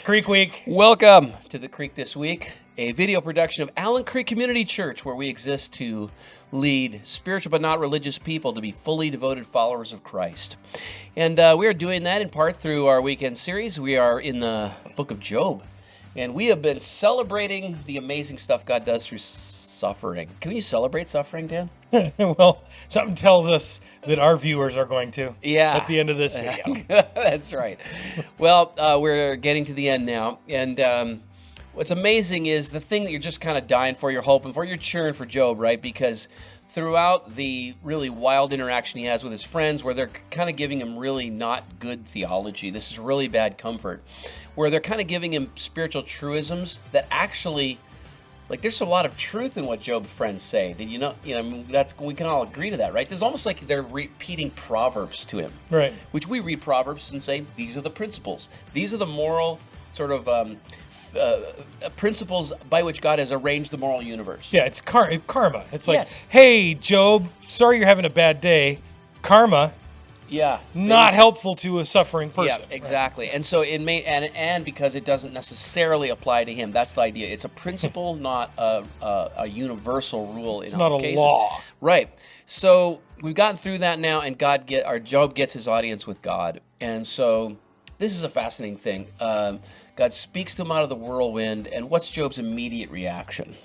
Creek Week. Welcome to the Creek This Week, a video production of Allen Creek Community Church, where we exist to lead spiritual but not religious people to be fully devoted followers of Christ. And we are doing that in part through our weekend series. We are in the book of Job, and we have been celebrating the amazing stuff God does through suffering. Can you celebrate suffering, Dan? Well, something tells us that our viewers are going to Yeah. at the end of this video. That's right. Well, we're getting to the end now, and what's amazing is the thing that you're just kind of dying for, you're hoping for, you're cheering for Job, right? Because throughout the really wild interaction he has with his friends, where they're kind of giving him really not good theology, this is really bad comfort, where they're kind of giving him spiritual truisms that actually, like, there's a lot of truth in what Job's friends say. Did you know? I mean, we can all agree to that, right? There's almost like they're repeating Proverbs to him, Right. which we read Proverbs and say, these are the principles. These are the moral sort of principles by which God has arranged the moral universe. Yeah, it's karma. It's like, Yes. hey, Job, sorry you're having a bad day. Karma, Yeah. not helpful to a suffering person. Yeah, exactly. And so it may, and because it doesn't necessarily apply to him, that's the idea. It's a principle, not a universal rule. It's not a law. Right. So we've gotten through that now, and Job gets his audience with God, and so this is a fascinating thing. God speaks to him out of the whirlwind, and what's Job's immediate reaction?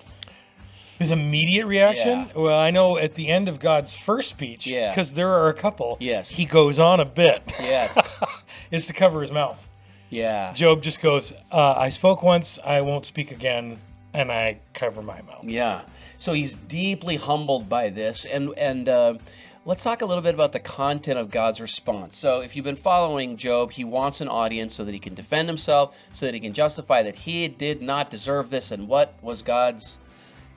His immediate reaction? Yeah. Well, I know at the end of God's first speech, Yeah. because there are a couple, Yes. he goes on a bit, Yes. is to cover his mouth. Yeah. Job just goes, I spoke once, I won't speak again, and I cover my mouth. Yeah. So he's deeply humbled by this, and let's talk a little bit about the content of God's response. So if you've been following Job, he wants an audience so that he can defend himself, so that he can justify that he did not deserve this, and what was God's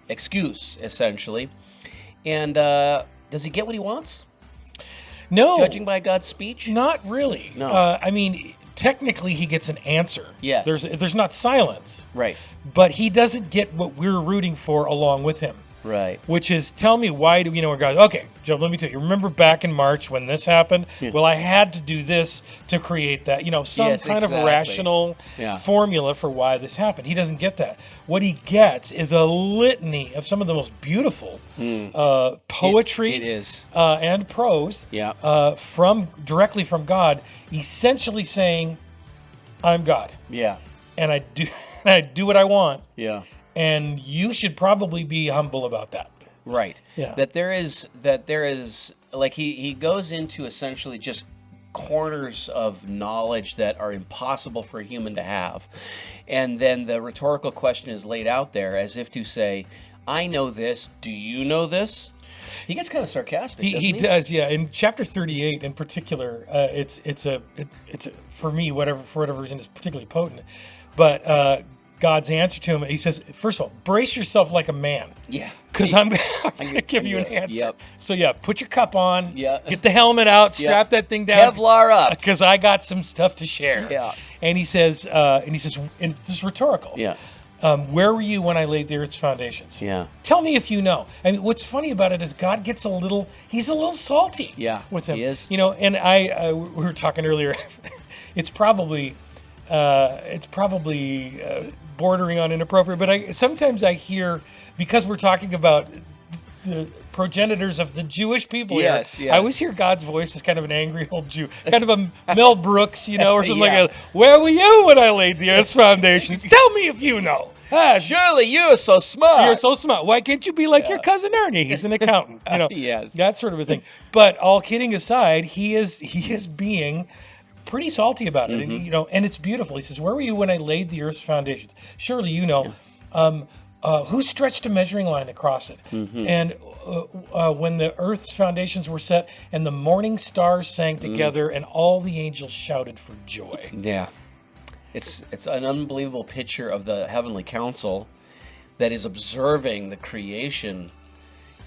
excuse, essentially. And does he get what he wants? No. Judging by God's speech? Not really. No. I mean, technically, he gets an answer. Yes. There's not silence, Right. but he doesn't get what we're rooting for along with him, Right. which is, tell me, why do we know where God? Okay, Job, let me tell you. Remember back in March when this happened? Yeah. Well, I had to do this to create that. Some Yes, kind of exactly. rational Yeah. formula for why this happened. He doesn't get that. What he gets is a litany of some of the most beautiful poetry. It is. And prose. Yeah. Directly from God, essentially saying, "I'm God, Yeah. and I do what I want, Yeah. and you should probably be humble about that." Right. Yeah. That there is like he goes into essentially just corners of knowledge that are impossible for a human to have. And then the rhetorical question is laid out there as if to say, I know this, do you know this? He gets kind of sarcastic. He doesn't does, yeah. In chapter 38, in particular, it's for me, for whatever reason, is particularly potent. But God's answer to him, he says, first of all, brace yourself like a man. Yeah. Because I'm going to give you an Yeah, answer. yep. So yeah, put your cup on. Yeah. Get the helmet out. Strap that thing down. Kevlar up. Because I got some stuff to share. Yeah. And he says, and this is rhetorical. Yeah. Where were you when I laid the earth's foundations? Yeah. Tell me if you know. I mean, what's funny about it is God gets he's a little salty. Yeah, With him. he is. And we were talking earlier. It's probably bordering on inappropriate, but sometimes I hear, because we're talking about the progenitors of the Jewish people Yes, here, yes. I always hear God's voice as kind of an angry old Jew, kind of a Mel Brooks, or something Yeah. like that. Where were you when I laid the earth's foundations? Tell me if you know. Surely you're so smart. You're so smart. Why can't you be like your cousin Ernie? He's an accountant. Yes. That sort of a thing. But all kidding aside, he is being pretty salty about it, Mm-hmm. and it's beautiful. He says, "Where were you when I laid the earth's foundations? Surely you know." Who stretched a measuring line across it? Mm-hmm. And when the earth's foundations were set, and the morning stars sang Mm-hmm. together, and all the angels shouted for joy. Yeah. It's an unbelievable picture of the heavenly council that is observing the creation,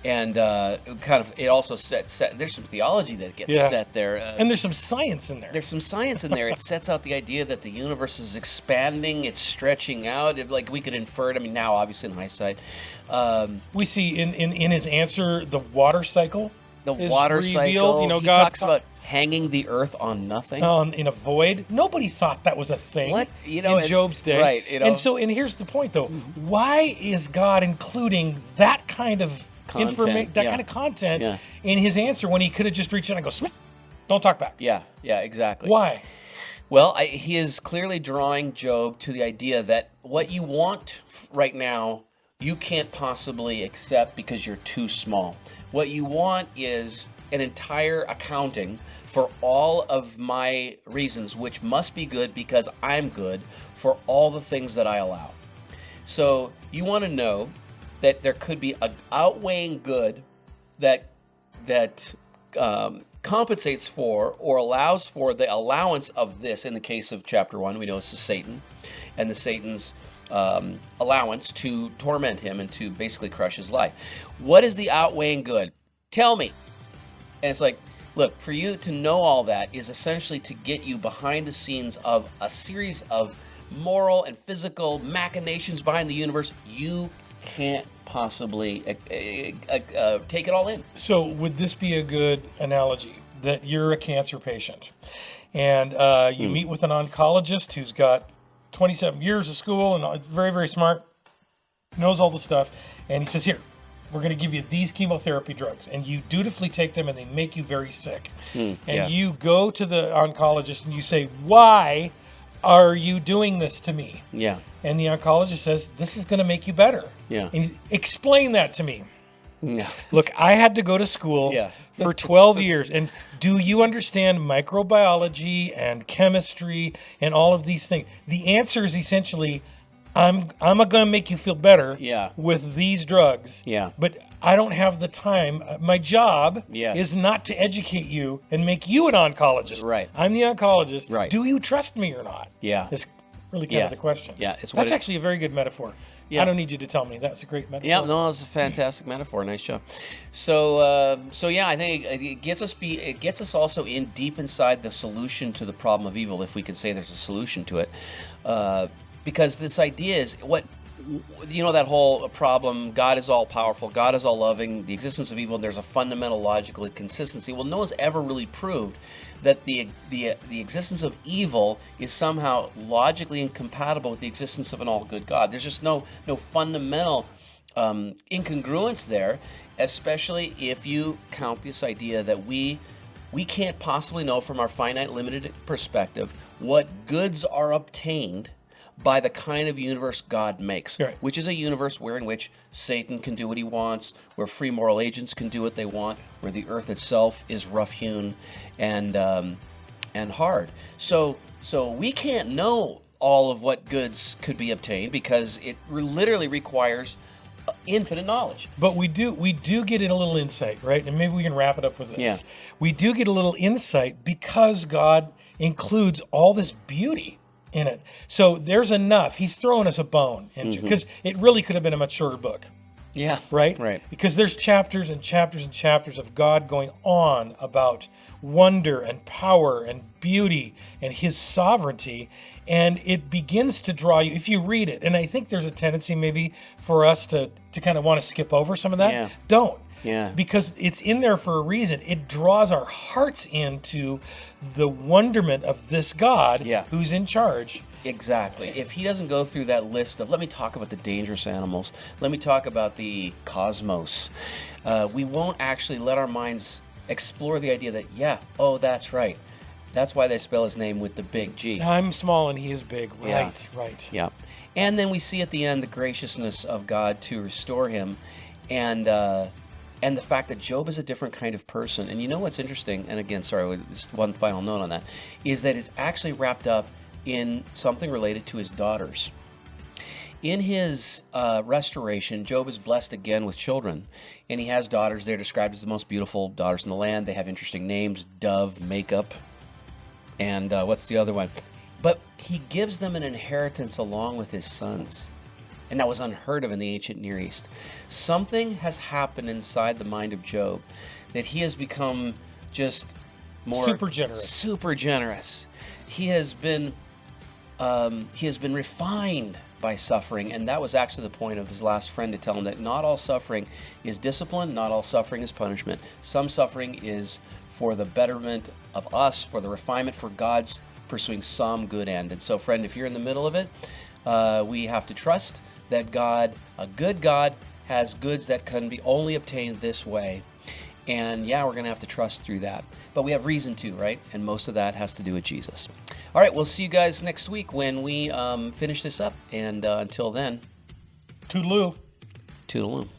and it also sets there's some theology that gets set there, and there's some science in there. There's some science in there. It sets out the idea that the universe is expanding, it's stretching out. Like we could infer it. I mean, now obviously in hindsight, We see in his answer the water cycle the is water revealed. cycle. You know, He God talks about hanging the earth on nothing. in a void. Nobody thought that was a thing. What? You know, in Job's day, right, you know. And here's the point, though: why is God including that kind of information, that kind of content in His answer when He could have just reached out and go, "Smith, don't talk back"? Yeah, exactly. Why? Well, he is clearly drawing Job to the idea that what you want right now, you can't possibly accept because you're too small. What you want is an entire accounting for all of my reasons, which must be good because I'm good, for all the things that I allow. So you want to know that there could be an outweighing good that compensates for or allows for the allowance of this. In the case of chapter 1, we know it's the Satan and the Satan's allowance to torment him and to basically crush his life. What is the outweighing good? Tell me. And it's like, look, for you to know all that is essentially to get you behind the scenes of a series of moral and physical machinations behind the universe. You can't possibly take it all in. So would this be a good analogy that you're a cancer patient and you meet with an oncologist who's got 27 years of school and very, very smart, knows all the stuff, and he says, here, we're going to give you these chemotherapy drugs, and you dutifully take them and they make you very sick. And you go to the oncologist and you say, why are you doing this to me? Yeah. And the oncologist says, this is going to make you better. Yeah. And explain that to me. No. Look, I had to go to school for 12 years. And do you understand microbiology and chemistry and all of these things? The answer is essentially, I'm going to make you feel better with these drugs. Yeah. But I don't have the time. My job is not to educate you and make you an oncologist. Right. I'm the oncologist. Right. Do you trust me or not? Yeah. That's really kind of the question. Yeah. That's actually a very good metaphor. Yeah. I don't need you to tell me. That's a great metaphor. Yeah, no, it's a fantastic metaphor. Nice job. So yeah, I think it gets us also in deep inside the solution to the problem of evil, if we can say there's a solution to it, because this idea is that whole problem. God is all powerful. God is all loving. The existence of evil. There's a fundamental logical inconsistency. Well, no one's ever really proved that the existence of evil is somehow logically incompatible with the existence of an all-good God. There's just no fundamental incongruence there, especially if you count this idea that we can't possibly know from our finite, limited perspective what goods are obtained by the kind of universe God makes, which is a universe in which Satan can do what he wants, where free moral agents can do what they want, where the earth itself is rough-hewn and hard. So we can't know all of what goods could be obtained because it literally requires infinite knowledge. But we do get a little insight, right? And maybe we can wrap it up with this. Yeah. We do get a little insight because God includes all this beauty in it. So there's enough. He's throwing us a bone because it really could have been a much shorter book. Yeah. Right? Because there's chapters and chapters and chapters of God going on about wonder and power and beauty and His sovereignty. And it begins to draw you, if you read it, and I think there's a tendency maybe for us to kind of want to skip over some of that. Yeah. Don't. Yeah. Because it's in there for a reason. It draws our hearts into the wonderment of this God who's in charge. Exactly. If he doesn't go through that list of, let me talk about the dangerous animals, let me talk about the cosmos, we won't actually let our minds explore the idea that, that's right. That's why they spell his name with the big G. I'm small and he is big. Right. Yeah. And then we see at the end the graciousness of God to restore him and the fact that Job is a different kind of person. And you know what's interesting, and again, sorry, just one final note on that, is that it's actually wrapped up in something related to his daughters. In his restoration, Job is blessed again with children, and he has daughters. They're described as the most beautiful daughters in the land. They have interesting names, Dove, Makeup, and what's the other one? But he gives them an inheritance along with his sons. And that was unheard of in the ancient Near East. Something has happened inside the mind of Job that he has become just more super generous. Super generous. He has been he has been refined by suffering. And that was actually the point of his last friend, to tell him that not all suffering is discipline, not all suffering is punishment. Some suffering is for the betterment of us, for the refinement, for God's pursuing some good end. And so, friend, if you're in the middle of it, we have to trust that God, a good God, has goods that can be only obtained this way. And yeah, we're going to have to trust through that. But we have reason to, right? And most of that has to do with Jesus. All right, we'll see you guys next week when we finish this up. And until then, Toodaloo. toodaloo.